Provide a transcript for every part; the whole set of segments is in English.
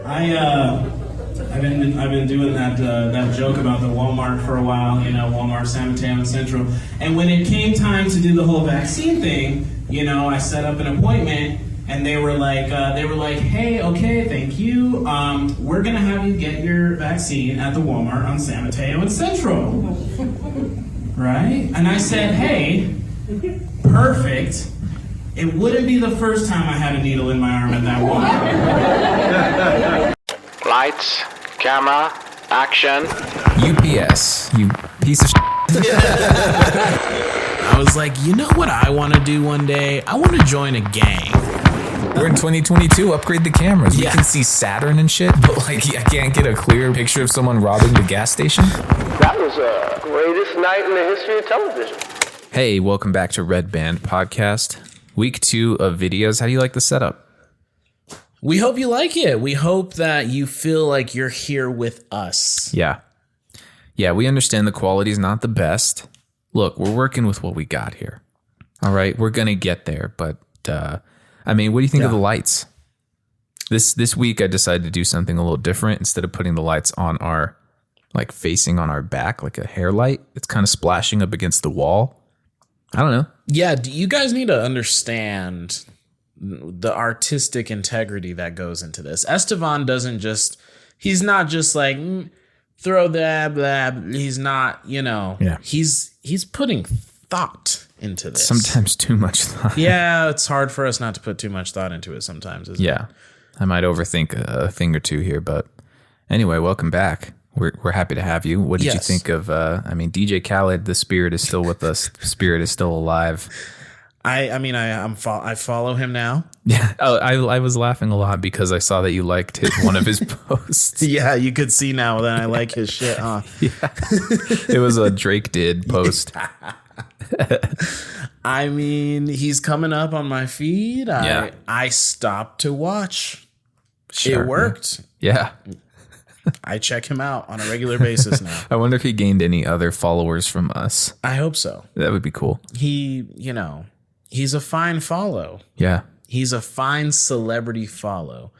I've been doing that joke about the Walmart for a while, Walmart, San Mateo, and Central. And when it came time to do the whole vaccine thing, I set up an appointment, and they were like, hey, okay, thank you. We're gonna have you get your vaccine at the Walmart on San Mateo and Central, right? And I said, hey, perfect. It wouldn't be the first time I had a needle in my arm at that Walmart. Lights, camera, action. UPS, you piece of shit. I was like, you know what I want to do one day? I want to join a gang. We're in 2022, upgrade the cameras. Yeah. We can see Saturn and shit, but I can't get a clear picture of someone robbing the gas station. That was the greatest night in the history of television. Hey, welcome back to Redband Podcast. Week 2 of videos. How do you like the setup? We hope you like it. We hope that you feel like you're here with us. Yeah, we understand the quality's not the best. Look, we're working with what we got here. All right, we're going to get there, but what do you think of the lights? This week I decided to do something a little different. Instead of putting the lights on our, facing on our back, like a hair light, it's kind of splashing up against the wall. I don't know. Yeah, you guys need to understand the artistic integrity that goes into this. Estevan he's not just like, throw that, blah. He's not, he's putting thought into this. Sometimes too much thought. Yeah, it's hard for us not to put too much thought into it sometimes, isn't it? I might overthink a thing or two here, but anyway, welcome back. We're happy to have you. What did you think of, DJ Khaled, the spirit is still with us. Spirit is still alive. I follow him now. Yeah. Oh, I was laughing a lot because I saw that you liked one of his posts. Yeah, you could see now that I like his shit, huh? Yeah. It was a Drake did post. He's coming up on my feed. I stopped to watch. Sure, it worked. Yeah. I check him out on a regular basis now. I wonder if he gained any other followers from us. I hope so. That would be cool. He's a fine follow. Yeah. He's a fine celebrity follow.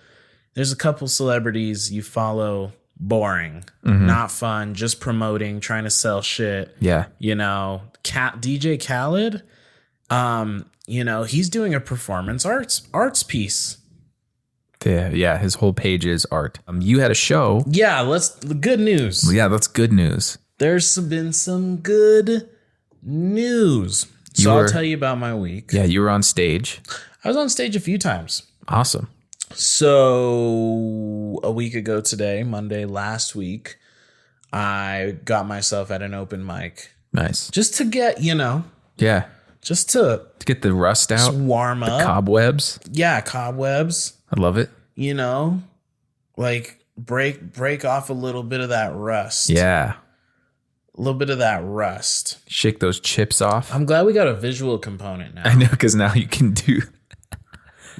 There's a couple celebrities you follow boring, not fun, just promoting, trying to sell shit. Yeah. DJ Khaled, he's doing a performance arts piece. Yeah, his whole page is art. You had a show. Yeah, good news. Yeah, that's good news. There's been some good news. So I'll tell you about my week. Yeah, you were on stage. I was on stage a few times. Awesome. So a week ago today, Monday last week, I got myself at an open mic. Nice. Just to get, Yeah. Just to get the rust out. Warm up. Cobwebs. Yeah, cobwebs. I love it. Break off a little bit of that rust. Yeah. A little bit of that rust. Shake those chips off. I'm glad we got a visual component now. I know, because now you can do.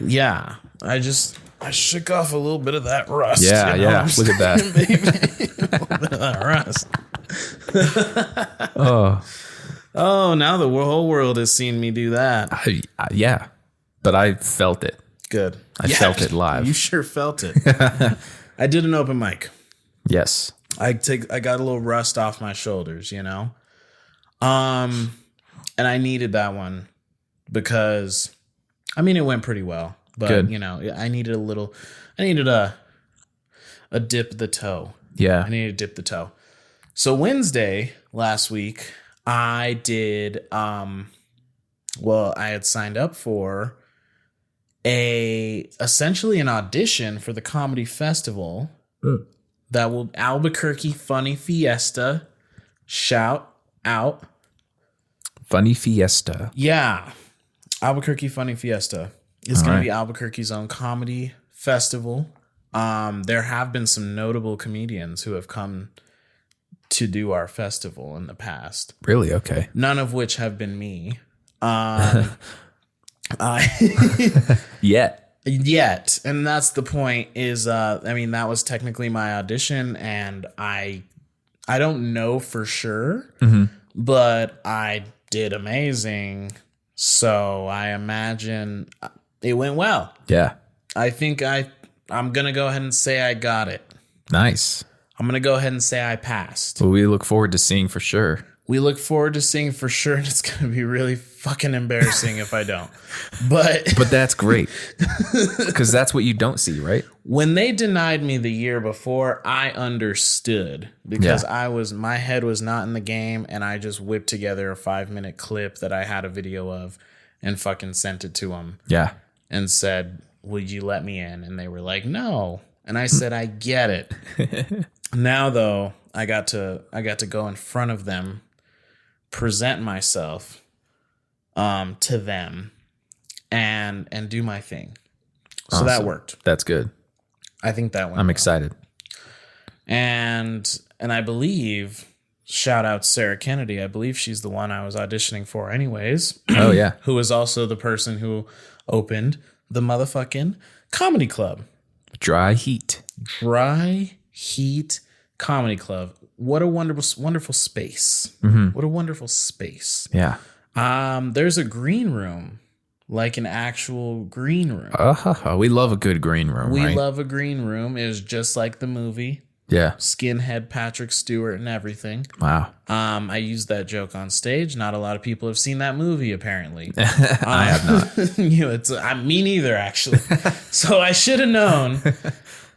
Yeah. I shook off a little bit of that rust. Yeah, yeah. Look at that. A little bit of that rust. Oh, now the whole world has seen me do that. Yeah. But I felt it. Good. I felt it live. You sure felt it. I did an open mic. Yes. I got a little rust off my shoulders, and I needed that one because, it went pretty well, but good. I needed a dip the toe. Yeah. I needed to dip the toe. So Wednesday last week, I did, I had signed up for essentially an audition for the comedy festival. That will Albuquerque Funny Fiesta. Shout out. Funny Fiesta. Yeah. Albuquerque Funny Fiesta is going to be Albuquerque's own comedy festival. There have been some notable comedians who have come to do our festival in the past. Really? Okay. None of which have been me. Yet. And that's the point is, that was technically my audition, and I don't know for sure, but I did amazing. So I imagine it went well. Yeah. I think I I'm going to go ahead and say I got it. Nice. I'm going to go ahead and say I passed. Well, we look forward to seeing for sure. We look forward to seeing for sure, and it's going to be really fucking embarrassing if I don't. But that's great. Because that's what you don't see, right? when they denied me the year before, I understood because my head was not in the game, and I just whipped together a 5-minute clip that I had a video of and fucking sent it to them. Yeah. And said, "Would you let me in?" And they were like, "No." And I said, "I get it." Now though, I got to go in front of them, present myself to them and do my thing. So Awesome. that worked. That's good. I think that went I'm well. excited. And I believe, shout out Sarah Kennedy, I believe she's the one I was auditioning for anyways. Oh, yeah. Who is also the person who opened the motherfucking comedy club. Dry heat. Dry Heat Comedy Club. What a wonderful space. What a wonderful space. Yeah. There's a green room, like an actual green room. We love a good green room, We right? love a green room. It was just like the movie. Yeah. Skinhead Patrick Stewart and everything. Wow. I used that joke on stage. Not a lot of people have seen that movie, apparently. I have not. Me neither, actually. So I should have known,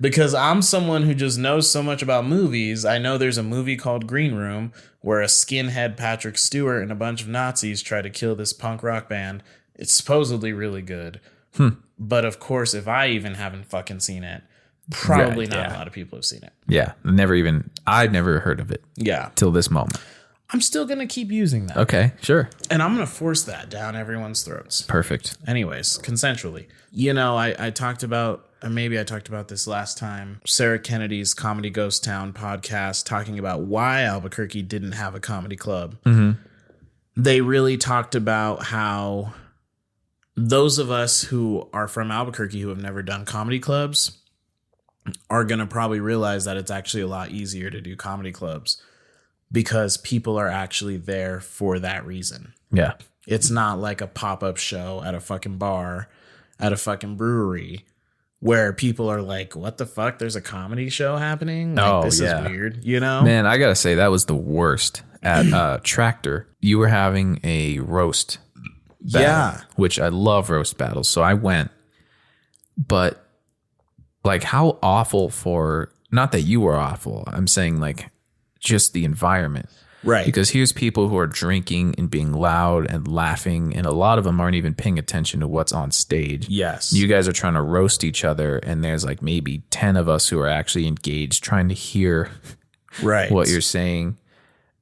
because I'm someone who just knows so much about movies. I know there's a movie called Green Room where a skinhead Patrick Stewart and a bunch of Nazis try to kill this punk rock band. It's supposedly really good. But of course, if I even haven't fucking seen it, probably not a lot of people have seen it. Yeah. I've never heard of it. Yeah. Till this moment. I'm still going to keep using that. Okay. Sure. And I'm going to force that down everyone's throats. Perfect. Anyways, consensually. I talked about, or maybe I talked about this last time, Sarah Kennedy's Comedy Ghost Town podcast, talking about why Albuquerque didn't have a comedy club. They really talked about how those of us who are from Albuquerque who have never done comedy clubs are going to probably realize that it's actually a lot easier to do comedy clubs because people are actually there for that reason. Yeah. It's not like a pop-up show at a fucking bar, at a fucking brewery, where people are like, what the fuck? There's a comedy show happening? Like, this is weird, you know? Man, I gotta say, that was the worst. At Tractor, you were having a roast battle, which I love roast battles, so I went. But, like, how awful not that you were awful, I'm saying, like, just the environment. Right. Because here's people who are drinking and being loud and laughing, and a lot of them aren't even paying attention to what's on stage. Yes. You guys are trying to roast each other, and there's like maybe 10 of us who are actually engaged trying to hear what you're saying.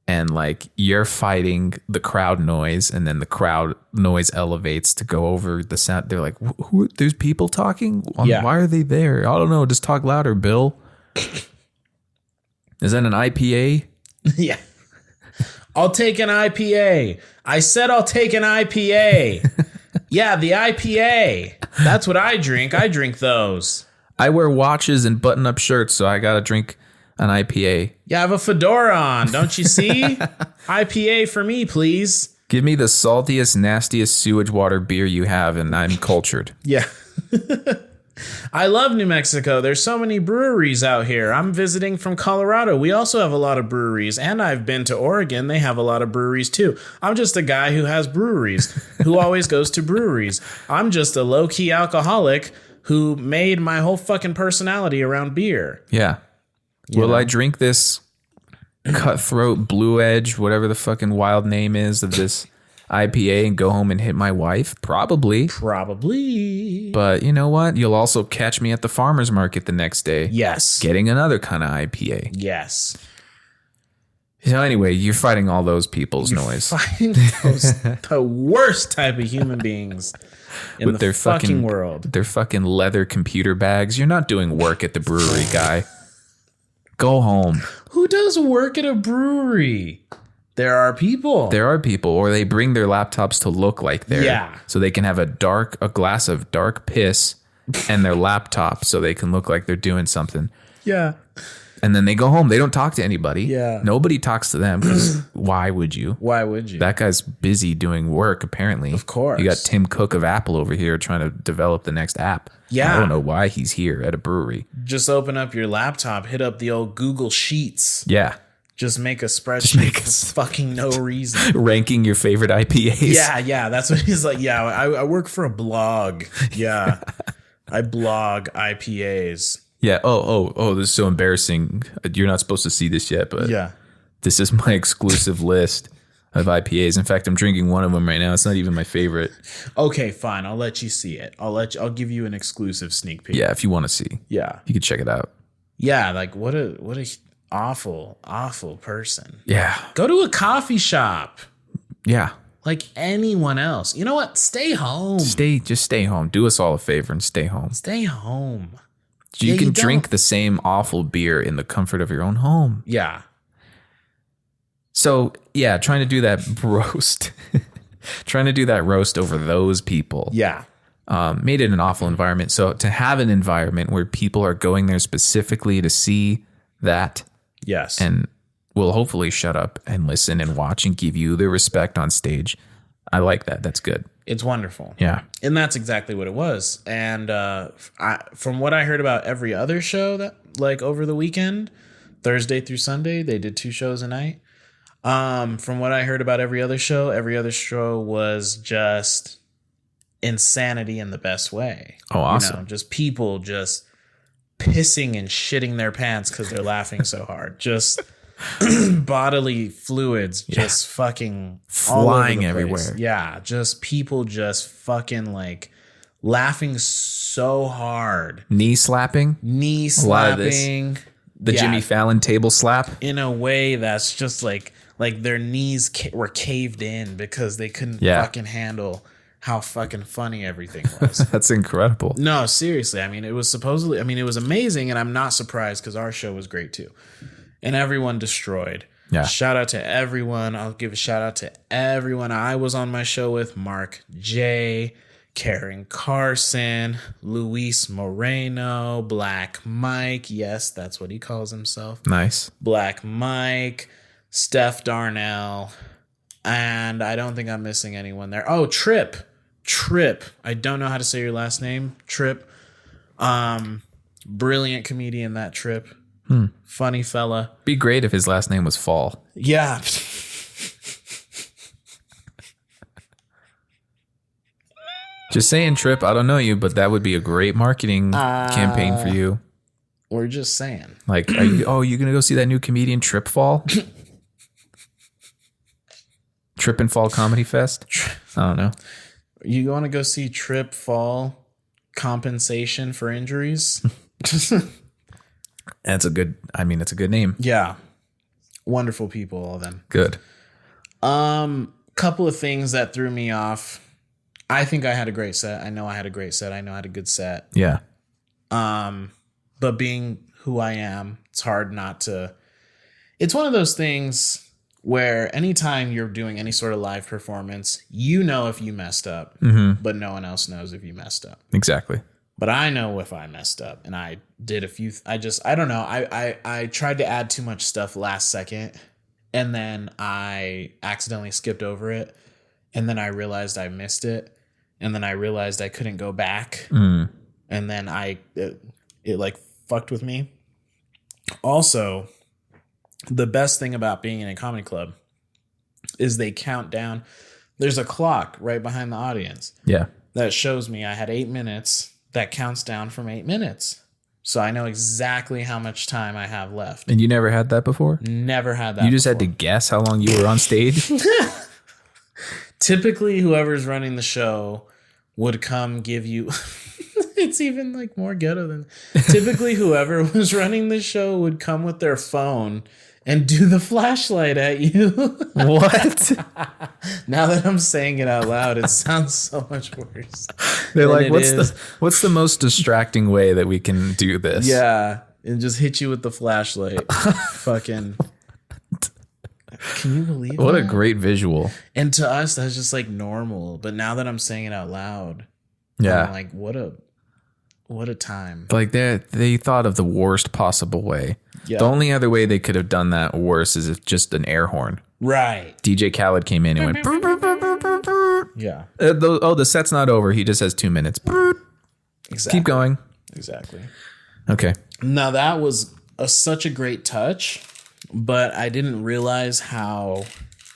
And like you're fighting the crowd noise, and then the crowd noise elevates to go over the sound. They're like, who, there's people talking? Why are they there? I don't know. Just talk louder, Bill. Is that an IPA? Yeah. I'll take an IPA. I said I'll take an IPA. Yeah, the IPA. That's what I drink. I drink those. I wear watches and button-up shirts, so I got to drink an IPA. Yeah, I have a fedora on. Don't you see? IPA for me, please. Give me the saltiest, nastiest sewage water beer you have, and I'm cultured. Yeah. I love New Mexico. There's so many breweries out here. I'm visiting from Colorado. We also have a lot of breweries. And I've been to Oregon. They have a lot of breweries too. I'm just a guy who has breweries, who always goes to breweries. I'm just a low-key alcoholic who made my whole fucking personality around beer. Yeah. Will I drink this Cutthroat Blue Edge, whatever the fucking wild name is of this IPA, and go home and hit my wife? Probably. But you know what? You'll also catch me at the farmer's market the next day. Yes. Getting another kind of IPA. Yes. So anyway, you're fighting all those people's noise. Fighting those, the worst type of human beings in With the their fucking world. Their fucking leather computer bags. You're not doing work at the brewery, guy. Go home. Who does work at a brewery? There are people. There are people, or they bring their laptops to look like they're. Yeah. So they can have a glass of dark piss and their laptop so they can look like they're doing something. Yeah. And then they go home. They don't talk to anybody. Yeah. Nobody talks to them because why would you? Why would you? That guy's busy doing work, apparently. Of course. You got Tim Cook of Apple over here trying to develop the next app. Yeah. I don't know why he's here at a brewery. Just open up your laptop, hit up the old Google Sheets. Yeah. Just make a spreadsheet for fucking no reason. Ranking your favorite IPAs. Yeah. That's what he's like. Yeah, I work for a blog. Yeah. I blog IPAs. Yeah. Oh, this is so embarrassing. You're not supposed to see this yet, but Yeah. this is my exclusive list of IPAs. In fact, I'm drinking one of them right now. It's not even my favorite. Okay, fine. I'll let you see it. I'll give you an exclusive sneak peek. Yeah, if you want to see. Yeah. You can check it out. Yeah, like what a awful person. Yeah. Go to a coffee shop Yeah. like anyone else. You know what? Stay home. Just stay home. Do us all a favor and stay home. Stay home. You Yeah, can you drink don't- the same awful beer in the comfort of your own home. Yeah. So, yeah, trying to do that roast. Trying to do that roast over those people. Yeah. Made it an awful environment. So to have an environment where people are going there specifically to see that Yes. and will hopefully shut up and listen and watch and give you the respect on stage. I like that. That's good. It's wonderful. Yeah. And that's exactly what it was. And from what I heard about every other show that like over the weekend, Thursday through Sunday, they did 2 shows a night. From what I heard about every other show was just insanity in the best way. Oh, awesome. You know, just people just pissing and shitting their pants because they're laughing so hard. Just bodily fluids just fucking all over Flying the place. everywhere. Yeah, just people just fucking like laughing so hard. Knee slapping. Knee lot of this. slapping. The Yeah, Jimmy Fallon table slap. in a way that's just like their knees were caved in because they couldn't Yeah. fucking handle how fucking funny everything was. That's incredible. No, seriously. I mean, it was amazing, and I'm not surprised because our show was great too. And everyone destroyed. Yeah. Shout out to everyone. I'll give a shout out to everyone I was on my show with: Mark J, Karen Carson, Luis Moreno, Black Mike. Yes, that's what he calls himself. Nice. Black Mike, Steph Darnell, and I don't think I'm missing anyone there. Oh, Trip. I don't know how to say your last name. Trip. Brilliant comedian, that Trip. Funny fella. Be great if his last name was Fall. Yeah. Just saying, Trip, I don't know you, but that would be a great marketing campaign for you. We're just saying. Like, are you going to go see that new comedian, Trip Fall? Trip and Fall Comedy Fest? I don't know. You want to go see Trip fall compensation for injuries? It's a good name. Yeah. Wonderful people, all of them. Good. Couple of things that threw me off. I think I had a great set. I know I had a great set. I know I had a good set. Yeah. But being who I am, it's hard not to. It's one of those things where anytime you're doing any sort of live performance, you know if you messed up, but no one else knows if you messed up. Exactly. But I know if I messed up, and I did a few. I don't know. I tried to add too much stuff last second, and then I accidentally skipped over it, and then I realized I missed it, and then I realized I couldn't go back, and then it like fucked with me. Also, the best thing about being in a comedy club is they count down. There's a clock right behind the audience Yeah. that shows me I had 8 minutes. That counts down from 8 minutes. So I know exactly how much time I have left. And you never had that before? Never had that. You just had to before. guess how long you were on stage? Typically, whoever's running the show would come give you. It's even like more ghetto than. Typically, whoever was running the show would come with their phone and do the flashlight at you. What? Now that I'm saying it out loud, it sounds so much worse. They're than like, it what's is. the most distracting way that we can do this? Yeah, and just hit you with the flashlight. Fucking. Can you believe What that? a great visual. And to us, that's just like normal. But now that I'm saying it out loud, Yeah. I'm like, what What a time. Like they thought of the worst possible way. Yeah. The only other way they could have done that worse is if just an air horn. Right. DJ Khaled came in and went. "Brr, brr, brr, brr, brr, brr." Yeah. The set's not over. He just has 2 minutes. Brr. Exactly. Keep going. Exactly. Okay. Now that was such a great touch, but I didn't realize how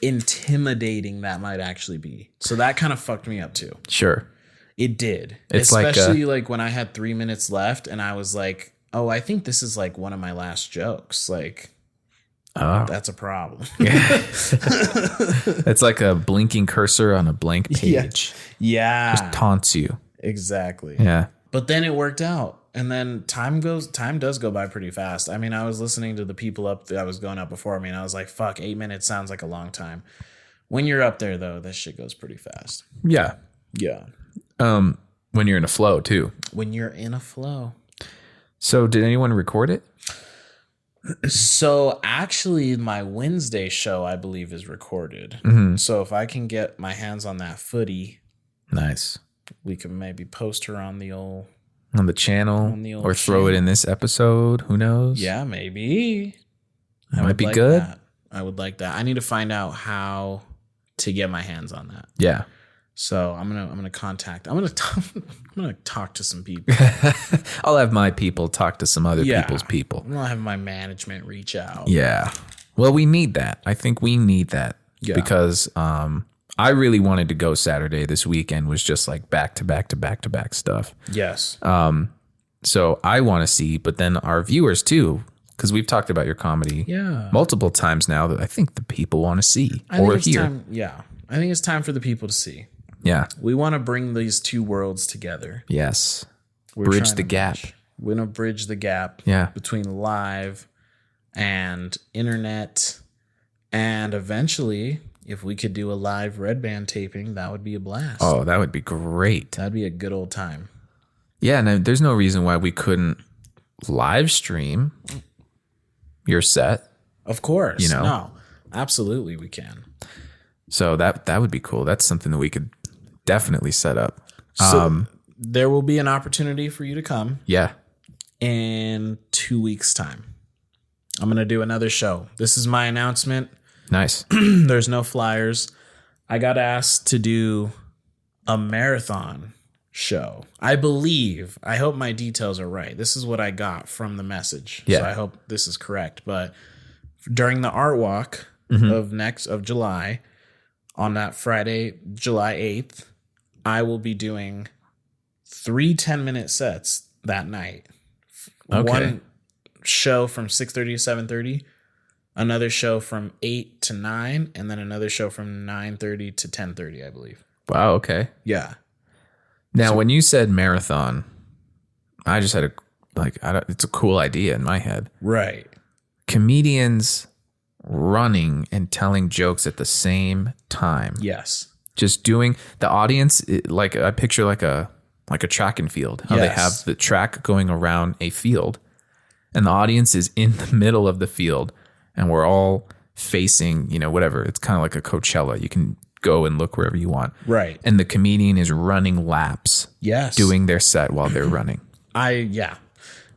intimidating that might actually be. So that kind of fucked me up too. Sure. It did. It's especially like when I had 3 minutes left and I was like, oh, I think this is like one of my last jokes. Like, that's a problem. It's like a blinking cursor on a blank page. Yeah. Just taunts you. Exactly. Yeah. But then it worked out. And then time does go by pretty fast. I mean, I was listening to the people up that was going up before me and I was like, fuck, 8 minutes sounds like a long time. When you're up there though, this shit goes pretty fast. Yeah. Yeah. When you're in a flow too. When you're in a flow. So did anyone record it? So actually my Wednesday show, I believe, is recorded. So if I can get my hands on that footy, Nice. we can maybe post her on the old. On the channel the old or throw it in this episode. Who knows? Yeah, maybe. Might be good. That. I would like that. I need to find out how to get my hands on that. Yeah. So I'm gonna talk to some people. I'll have my people talk to some other Yeah. people's people. I'm gonna have my management reach out. Yeah. Well, we need that. I think we need that because I really wanted to go Saturday. This weekend was just like back to back to back to back stuff. Yes. So I want to see, but then our viewers too, because we've talked about your comedy multiple times now that I think the people want to see or hear. I think it's time for the people to see. Yeah. We want to bring these two worlds together. Yes. We're Bridge trying the to gap. We're gonna bridge the gap between live and internet, and eventually, if we could do a live Redband taping, that would be a blast. Oh, that would be great. That'd be a good old time. Yeah, no, there's no reason why we couldn't live stream your set. Of course. You know? No, absolutely we can. So that would be cool. That's something that we could definitely set up. So there will be an opportunity for you to come Yeah. in 2 weeks' time. I'm going to do another show. This is my announcement. Nice. There's no flyers. I got asked to do a marathon show. I believe, I hope my details are right. This is what I got from the message. Yeah. So I hope this is correct. But during the art walk of July, on that Friday, July 8th, I will be doing 3 10-minute sets that night. Okay. One show from 6:30 to 7:30, another show from 8 to 9, and then another show from 9:30 to 10:30, I believe. Wow. Okay. Yeah. Now, when you said marathon, I just had it's a cool idea in my head. Right. Comedians running and telling jokes at the same time. Yes. Just doing the audience, like I picture like a track and field, how they have the track going around a field and the audience is in the middle of the field and we're all facing, whatever. It's kind of like a Coachella. You can go and look wherever you want. Right. And the comedian is running laps. Yes. Doing their set while they're running.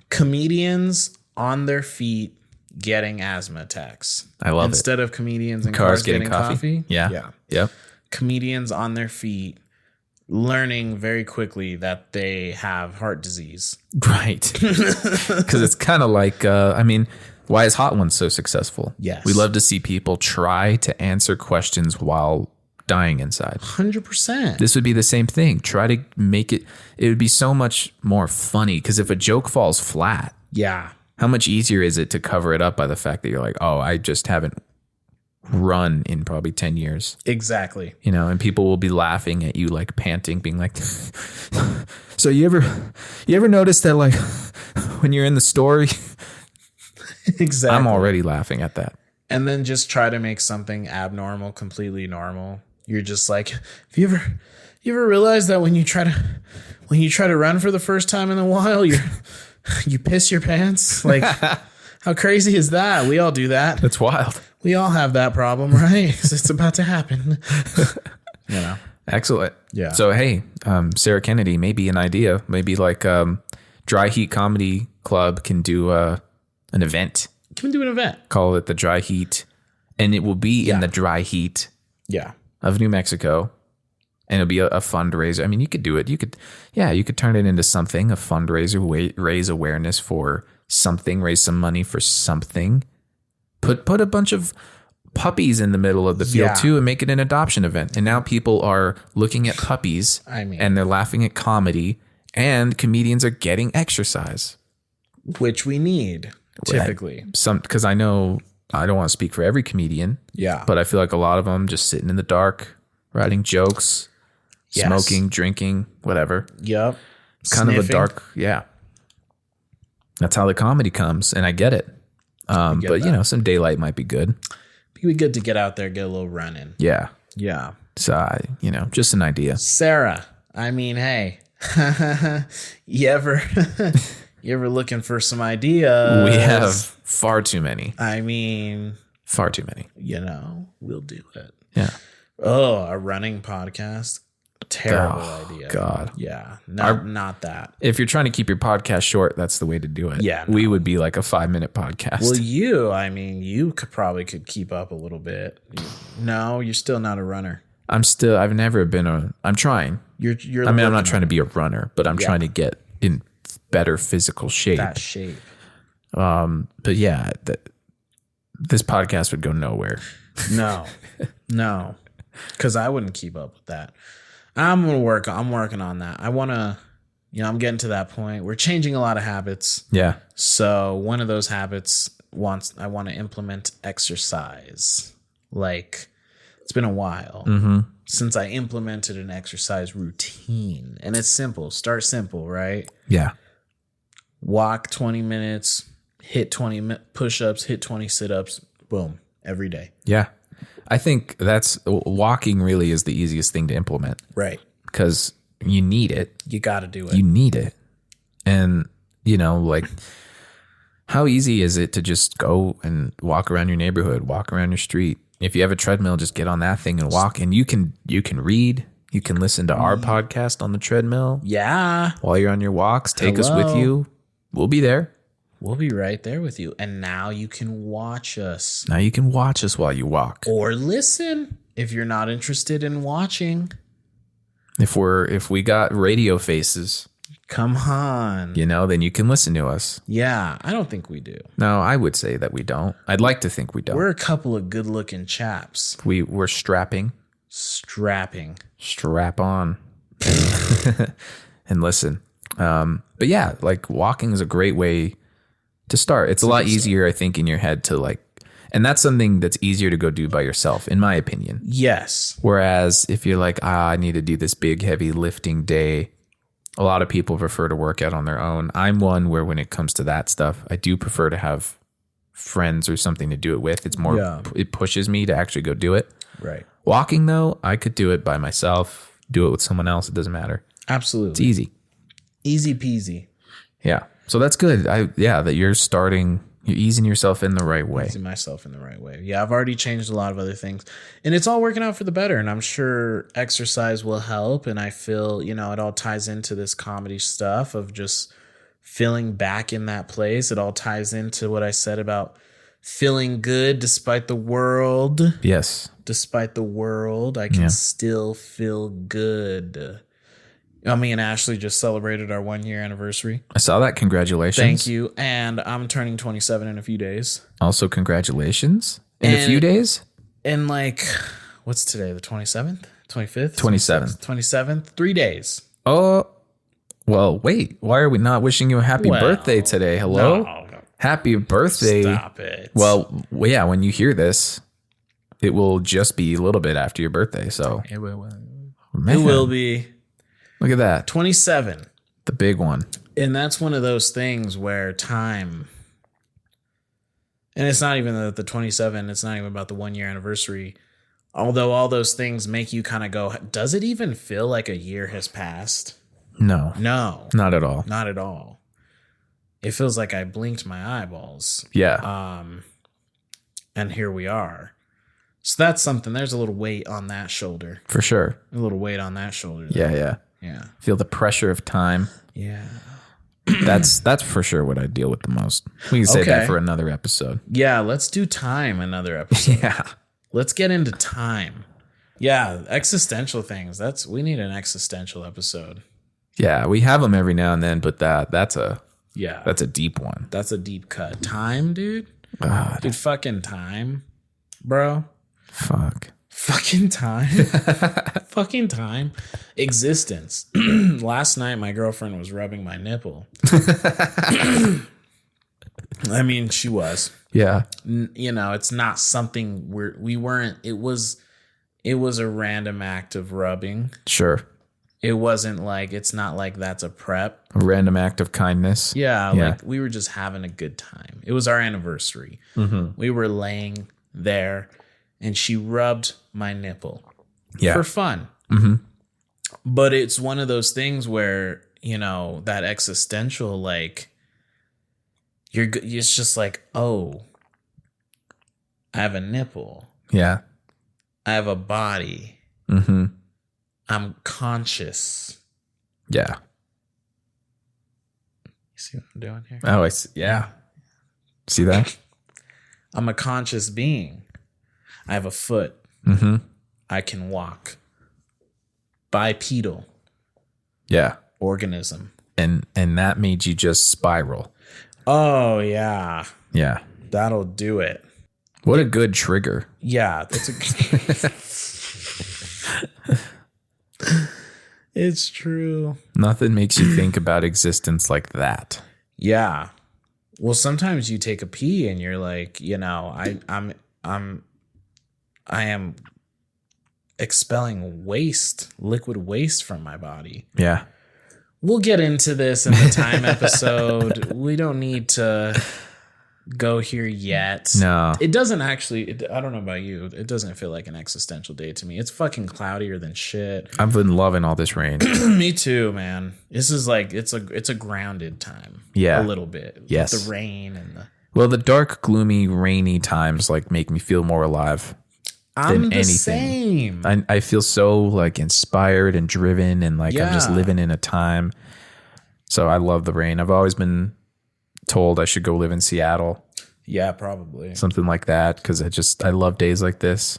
Comedians on their feet getting asthma attacks. I love it. Instead of comedians in cars getting coffee. Yeah. Yeah. Yep. Comedians on their feet learning very quickly that they have heart disease. Right. Because it's kind of like, why is Hot Ones so successful? Yes. We love to see people try to answer questions while dying inside. 100%. This would be the same thing. Try to make it would be so much more funny because if a joke falls flat, Yeah. how much easier is it to cover it up by the fact that you're like, oh, I just haven't run in probably 10 years. Exactly. And people will be laughing at you, like panting, being like, so you ever notice that like when you're in the story, Exactly. I'm already laughing at that. And then just try to make something abnormal completely normal. You're just like, have you ever realized that when you try to run for the first time in a while, you piss your pants? Like, how crazy is that? We all do that. That's wild. We all have that problem, right? 'Cause it's about to happen. Excellent. Yeah. So, hey, Sarah Kennedy, maybe an idea, maybe like Dry Heat Comedy Club can do an event. Can we do an event? Call it the Dry Heat, and it will be in the dry heat Yeah. of New Mexico, and it'll be a fundraiser. I mean, you could do it. You could turn it into something, a fundraiser, raise awareness for something, raise some money for something. Put a bunch of puppies in the middle of the field too, and make it an adoption event. And now people are looking at puppies, and they're laughing at comedy, and comedians are getting exercise, which we need typically. Because I know I don't want to speak for every comedian, but I feel like a lot of them just sitting in the dark, writing jokes, smoking, drinking, whatever. Yep. Kind of a dark, That's how the comedy comes, and I get it. But some daylight might be good. It'd be good to get out there, get a little running. Yeah. Yeah. So just an idea. Sarah, I mean, hey, you ever looking for some ideas? We have far too many. I mean, far too many. We'll do it. Yeah. Oh, a running podcast. Terrible idea. God. Yeah. Not that. If you're trying to keep your podcast short, that's the way to do it. Yeah. We would be like a 5-minute podcast. Well, you probably could keep up a little bit. No, you're still not a runner. I've never been I'm trying. I'm not trying to be a runner, but I'm trying to get in better physical shape. That shape. But yeah, this podcast would go nowhere. No, because I wouldn't keep up with that. I'm working on that. I want to, I'm getting to that point. We're changing a lot of habits. Yeah. So one of those habits I want to implement exercise. Like, it's been a while since I implemented an exercise routine, and it's simple. Start simple, right? Yeah. Walk 20 minutes, hit 20 push-ups, hit 20 sit-ups, boom, every day. Yeah. I think walking really is the easiest thing to implement. Right. Because you need it. You got to do it. You need it. And, like, how easy is it to just go and walk around your neighborhood, walk around your street? If you have a treadmill, just get on that thing and walk. And you can read. You can listen to our podcast on the treadmill. Yeah. While you're on your walks. Take us with you. We'll be there. We'll be right there with you. And now you can watch us. Now you can watch us while you walk. Or listen if you're not interested in watching. If we got radio faces. Come on. Then you can listen to us. Yeah, I don't think we do. No, I would say that we don't. I'd like to think we don't. We're a couple of good-looking chaps. We're strapping. Strap on. And listen. But yeah, like walking is a great way to start. It's a lot easier, I think, in your head to and that's something that's easier to go do by yourself, in my opinion. Yes. Whereas if you're like, I need to do this big, heavy lifting day, a lot of people prefer to work out on their own. I'm one where when it comes to that stuff, I do prefer to have friends or something to do it with. It's more, it pushes me to actually go do it. Right. Walking though, I could do it by myself, do it with someone else. It doesn't matter. Absolutely. It's easy. Easy peasy. Yeah. So that's good. That you're easing yourself in the right way. Easing myself in the right way. Yeah, I've already changed a lot of other things, and it's all working out for the better. And I'm sure exercise will help. And I feel, it all ties into this comedy stuff of just feeling back in that place. It all ties into what I said about feeling good despite the world. Yes. Despite the world, I can still feel good. Me and Ashley just celebrated our 1-year anniversary. I saw that. Congratulations. Thank you. And I'm turning 27 in a few days. Also, congratulations. In a few days? In what's today? The 27th? 25th? 27th. 27th? 3 days. Oh, well, wait. Why are we not wishing you a happy birthday today? Hello? No. Happy birthday. Stop it. Well, yeah, when you hear this, it will just be a little bit after your birthday. So It will be. Look at that. 27. The big one. And that's one of those things where time, and it's not even the 27, it's not even about the 1-year anniversary. Although all those things make you kind of go, does it even feel like a year has passed? No. No. Not at all. Not at all. It feels like I blinked my eyeballs. Yeah. And here we are. So that's something. There's a little weight on that shoulder. For sure. A little weight on that shoulder. Yeah. Yeah. Feel the pressure of time. Yeah. That's for sure what I deal with the most. We can save that Okay. for another episode. Yeah, let's do time another episode. Yeah. Let's get into time. Yeah, existential things. We need an existential episode. Yeah, we have them every now and then, but that's a deep one. That's a deep cut. Time, dude. God. Dude, fucking time, bro. Fuck. Fucking time. Fucking time. Existence. Last night, my girlfriend was rubbing my nipple. I mean, she was. Yeah. You know, it's not something we weren't. It was a random act of rubbing. Sure. It wasn't like, it's not like that's a prep. A random act of kindness. Yeah, like we were just having a good time. It was our anniversary. We were laying there and she rubbed my nipple for fun. But it's one of those things where, you know, that existential, like, it's just like, oh, I have a nipple. Yeah. I have a body. I'm conscious. Yeah. You see what I'm doing here? Oh, I see. Yeah. See that? I'm a conscious being. I have a foot. I can walk. Bipedal Yeah. organism. And that made you just spiral. Oh, yeah. Yeah. That'll do it. What a good trigger. Yeah, that's a. It's true. Nothing makes you think about existence like that. Yeah. Well, sometimes you take a pee and you're like, you know, I am expelling liquid waste from my body. Yeah. We'll get into this in the time episode. We don't need to go here yet. No. It doesn't actually, I don't know about you. It doesn't feel like an existential day to me. It's fucking cloudier than shit. I've been loving all this rain. Me too, man. This is like, it's a grounded time. Yeah. A little bit. Yes. With the rain and the. Well, the dark, gloomy, rainy times like make me feel more alive. I'm the anything. same. I feel so like inspired and driven and like I'm just Yeah. living in a time. So I love the rain. I've always been told I should go live in Seattle, Yeah, probably. something like that, because I love days like this.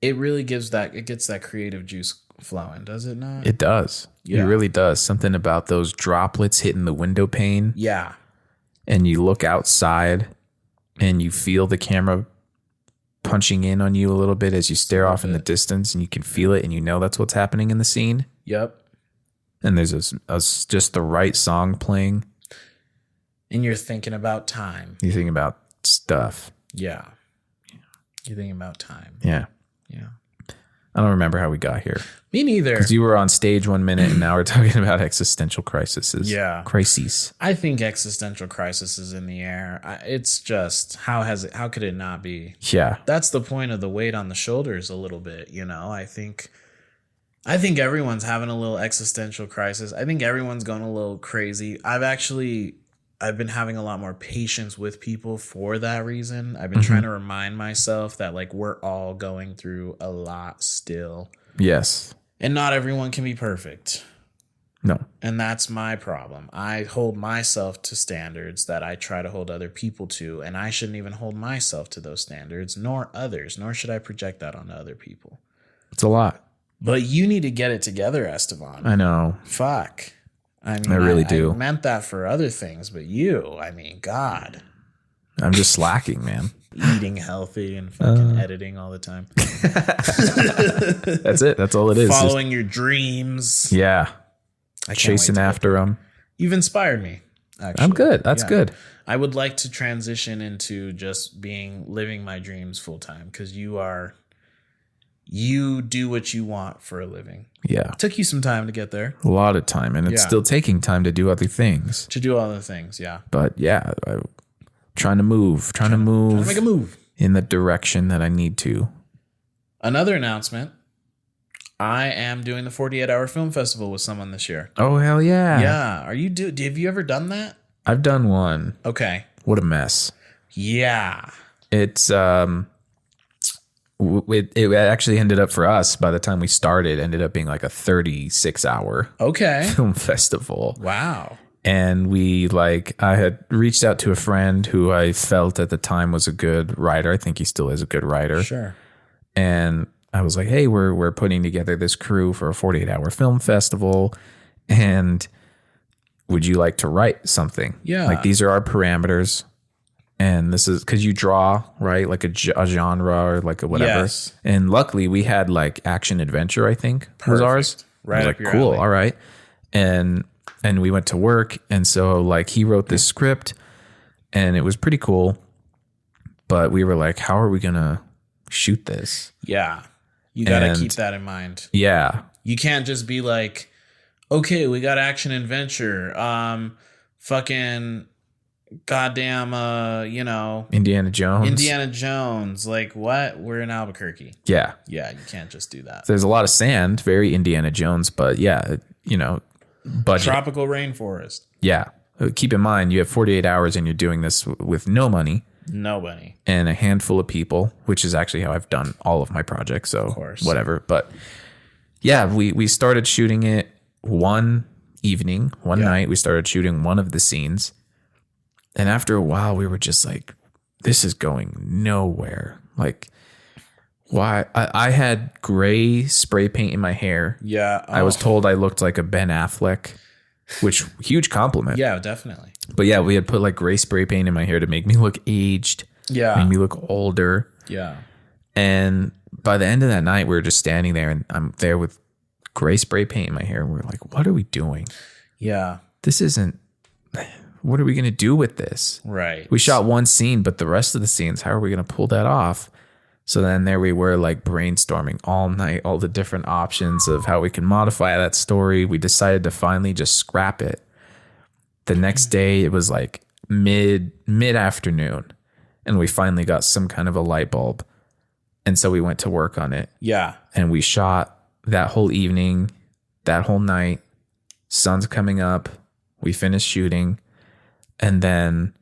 It really gets that creative juice flowing, does it not? It does. Yeah. It really does. Something about those droplets hitting the window pane Yeah. and you look outside and you feel the camera punching in on you a little bit as you stare off in the distance and you can feel it and you know that's what's happening in the scene. Yep. And there's just the right song playing. And you're thinking about time. You think about stuff. Yeah. You're thinking about time. Yeah. Yeah. I don't remember how we got here. Me neither. Because you were on stage 1 minute and now we're talking about existential crises. Yeah. Crises. I think existential crisis is in the air. It's just, how could it not be? Yeah. That's the point of the weight on the shoulders a little bit, you know? I think everyone's having a little existential crisis. I think everyone's going a little crazy. I've been having a lot more patience with people for that reason. I've been trying to remind myself that like we're all going through a lot still. Yes. And not everyone can be perfect. No. And that's my problem. I hold myself to standards that I try to hold other people to, and I shouldn't even hold myself to those standards, nor others, nor should I project that onto other people. It's a lot. But you need to get it together, Estevan. I know. Fuck. I mean, I really do. I meant that for other things, but God, I'm just slacking, man. eating healthy and fucking editing all the time, That's it. That's all it is. following your dreams. Yeah. I can't Chasing wait to after them. You've inspired me. Actually. I'm good. That's Yeah. good. I would like to transition into just living my dreams full time because you do what you want for a living. Yeah. Took you some time to get there, A lot of time. And it's Yeah. still taking time to do other things. to do other things. Yeah. But yeah, trying to move Trying to make a move. in the direction that I need to. Another announcement. I am doing the 48-hour film festival with someone this year. Oh, hell yeah. Yeah. Have you ever done that? I've done one. Okay. What a mess. Yeah. It's it actually ended up for us by the time we started ended up being like a 36-hour Okay. film festival. Wow. And I had reached out to a friend who I felt at the time was a good writer. I think he still is a good writer. Sure. And I was like, hey, we're putting together this crew for a 48-hour film festival. And would you like to write something? Yeah. Like, these are our parameters. And this is because you draw, right? Like a genre or like a whatever. Yes. And luckily we had like action adventure, I think was ours. Right I was up like, your cool. alley. All right. And we went to work. And so like he wrote this script and it was pretty cool. But we were like, how are we going to shoot this? Yeah. You got to And- keep that in mind. Yeah. You can't just be like, okay, we got action adventure. Fucking goddamn, Indiana Jones. Indiana Jones. Like, what? We're in Albuquerque. Yeah. Yeah, you can't just do that. There's a lot of sand, very Indiana Jones, but yeah, budget. Tropical rainforest. Yeah. Keep in mind, you have 48 hours and you're doing this with no money Nobody. and a handful of people, which is actually how I've done all of my projects. So course. whatever. But yeah, we started shooting it one evening, one night. We started shooting one of the scenes. And after a while, we were just like, this is going nowhere. Like, why? I had gray spray paint in my hair. Yeah. I was told I looked like a Ben Affleck, which huge compliment. Yeah, definitely. But yeah, we had put like gray spray paint in my hair to make me look aged, Yeah. make me look older. Yeah. And by the end of that night, we were just standing there and I'm there with gray spray paint in my hair. And we're like, what are we doing? Yeah. This isn't, what are we going to do with this? Right. We shot one scene, but the rest of the scenes, how are we going to pull that off? So then there we were like brainstorming all night, all the different options of how we can modify that story. We decided to finally just scrap it. The next day it was like mid afternoon and we finally got some kind of a light bulb. And so we went to work on it Yeah. and we shot that whole evening, that whole night. Sun's coming up. We finished shooting. And then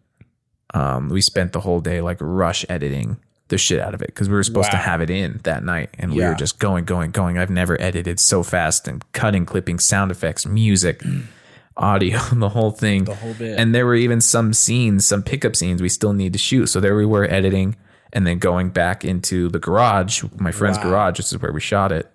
we spent the whole day like rush editing the shit out of it because we were supposed to Wow. have it in that night. And we Yeah. were just going. I've never edited so fast and cutting, clipping, sound effects, music, audio, the whole thing. The whole bit. And there were even some scenes, some pickup scenes we still need to shoot. So there we were editing and then going back into the garage, my friend's garage, which is where we shot it,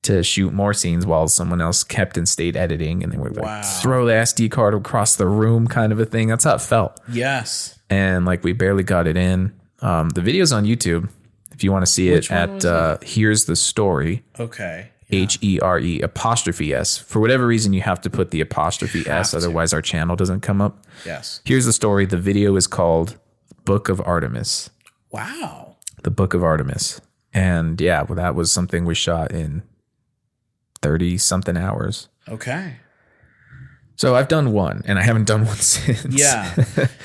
to shoot more scenes while someone else kept and stayed editing. And then we like throw the SD card across the room kind of a thing. That's how it felt. Yes. And like we barely got it in. The video's on YouTube if you want to see Which it one was at Here's the Story. Okay. HERE apostrophe S. For whatever reason, you have to put the apostrophe S, otherwise our channel doesn't come up. Yes. Here's the story. The video is called Book of Artemis. Wow. The Book of Artemis. And yeah, well, that was something we shot in 30 something hours. Okay. So I've done one and I haven't done one since. Yeah.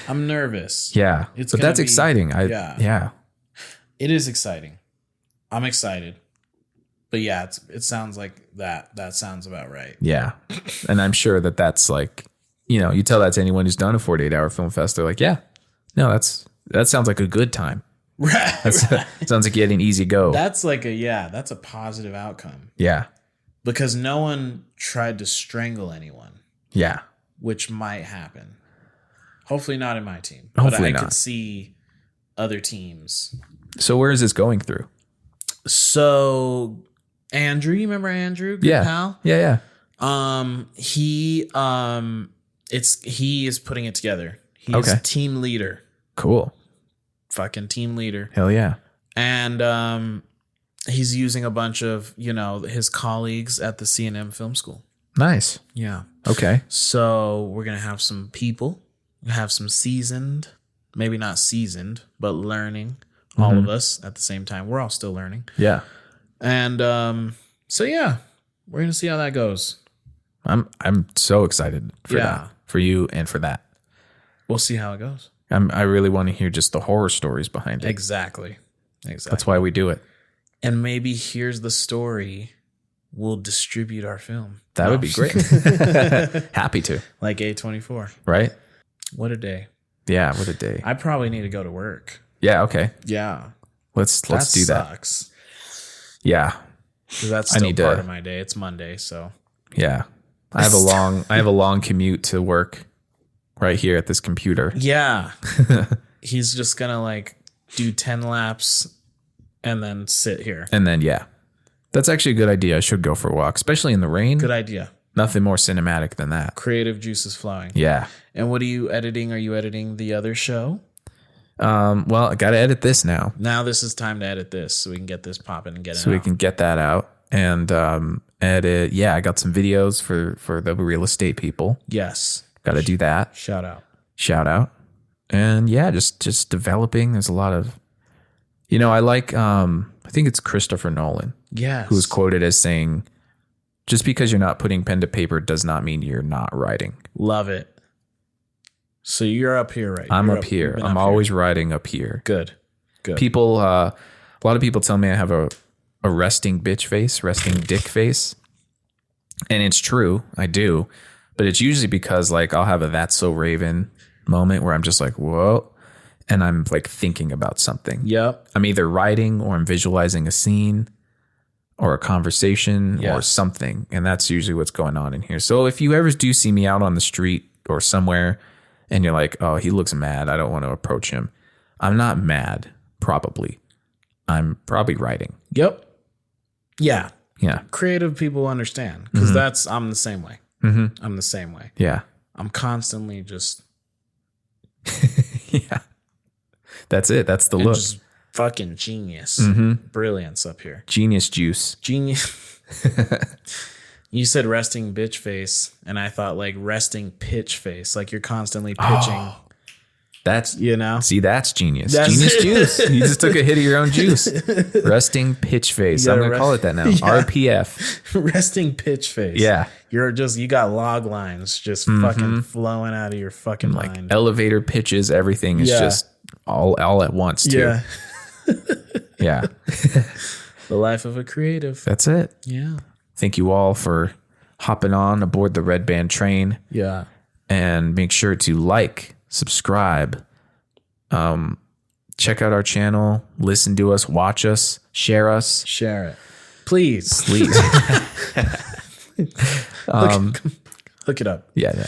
I'm nervous. Yeah. It's but gonna that's be- exciting. yeah. It is exciting. I'm excited. But yeah, it sounds like that. That sounds about right. Yeah. And I'm sure that that's like, you tell that to anyone who's done a 48-hour film fest, they're like, yeah, no, that sounds like a good time. Right. Sounds like you had an easy go. That's like that's a positive outcome Yeah. because no one tried to strangle anyone, Yeah. which might happen. Hopefully not in my team. Hopefully but I not. could see other teams. So where is this going through? So Andrew, you remember Andrew? Good Yeah. pal? Yeah. He is putting it together. He's Okay. team leader. Cool. Fucking team leader. Hell yeah. And he's using a bunch of, his colleagues at the C&M Film School. Nice. Yeah. Okay. So we're going to have some people, have some seasoned, maybe not seasoned, but learning, all of us at the same time. We're all still learning. Yeah. And so, yeah, we're going to see how that goes. I'm so excited for Yeah. that, for you and for that. We'll see how it goes. I really want to hear just the horror stories behind it. Exactly. That's why we do it. And maybe Here's the Story will distribute our film. That would be great. Happy to. Like A24. Right? What a day. Yeah. What a day. I probably need to go to work. Yeah. Okay. Yeah. Let's do that. Sucks. Yeah. 'Cause that's I still need part to- of my day. It's Monday, so Yeah. I have a long commute to work right here at this computer. Yeah. He's just going to like do 10 laps and then sit here. And then, yeah, that's actually a good idea. I should go for a walk, especially in the rain. Good idea. Nothing more cinematic than that. Creative juices flowing. Yeah. And what are you editing? Are you editing the other show? Well, I got to edit this now. Now this is time to edit this so we can get this popping and get it So we out. can get that out and edit. Yeah, I got some videos for the real estate people. Yes. Got to do that. Shout out. Shout out. And yeah, just developing. There's a lot of, I like, I think it's Christopher Nolan Yes. who was quoted as saying, just because you're not putting pen to paper does not mean you're not writing. Love it. So you're up here, right? I'm You're up here. you've been I'm up always writing up here. Good. Good. People, a lot of people tell me I have a resting bitch face, resting dick face. And it's true. I do. But it's usually because like I'll have a That's So Raven moment where I'm just like, whoa. And I'm like thinking about something. Yep. I'm either writing or I'm visualizing a scene or a conversation or Yes. something. And that's usually what's going on in here. So if you ever do see me out on the street or somewhere and you're like, oh, he looks mad, I don't want to approach him. I'm not mad, probably. I'm probably writing. Yep. Yeah. Yeah. Creative people understand because I'm the same way. Mm-hmm. I'm the same way. Yeah. I'm constantly just Yeah. That's it. That's the and look. just fucking genius. Brilliance up here. Genius juice. Genius. You said resting bitch face, and I thought like resting pitch face, like you're constantly pitching. That's, see, that's genius. That's- Genius juice. You just took a hit of your own juice. Resting pitch face. You I'm gotta going to call it that now. Yeah. RPF. Resting pitch face. Yeah. You got log lines just fucking flowing out of your fucking Like mind. elevator pitches, everything is Yeah. just all at once, too. Yeah. Yeah. The life of a creative. That's it. Yeah. Thank you all for hopping on aboard the Redband train. Yeah. And make sure to like, subscribe, check out our channel, listen to us, watch us, share us. Share it. Please. Please. Look it up. Yeah.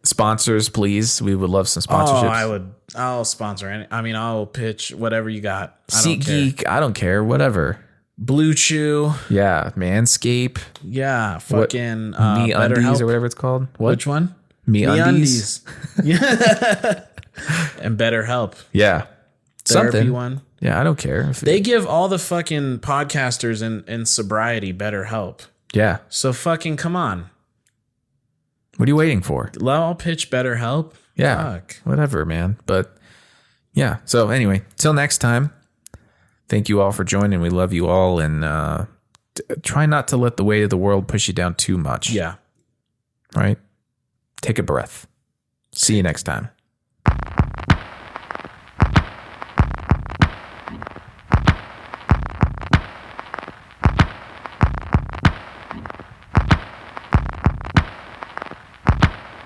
Sponsors, please. We would love some sponsorships. I'll sponsor any. I mean, I'll pitch whatever you got. I don't care. SeatGeek, I don't care. Whatever. Blue Chew. Yeah. Manscape. Yeah. Fucking Me BetterHelp. Undies or whatever it's called. What? Which one? Me Undies. Yeah. And BetterHelp. Yeah. Therapy Something. one. Yeah, I don't care. They give all the fucking podcasters in sobriety BetterHelp. Yeah. So fucking come on. What are you waiting for? I'll pitch BetterHelp. Yeah. Fuck. Whatever, man. But yeah. So anyway, till next time. Thank you all for joining. We love you all. And try not to let the weight of the world push you down too much. Yeah. Right? Take a breath. See you next time.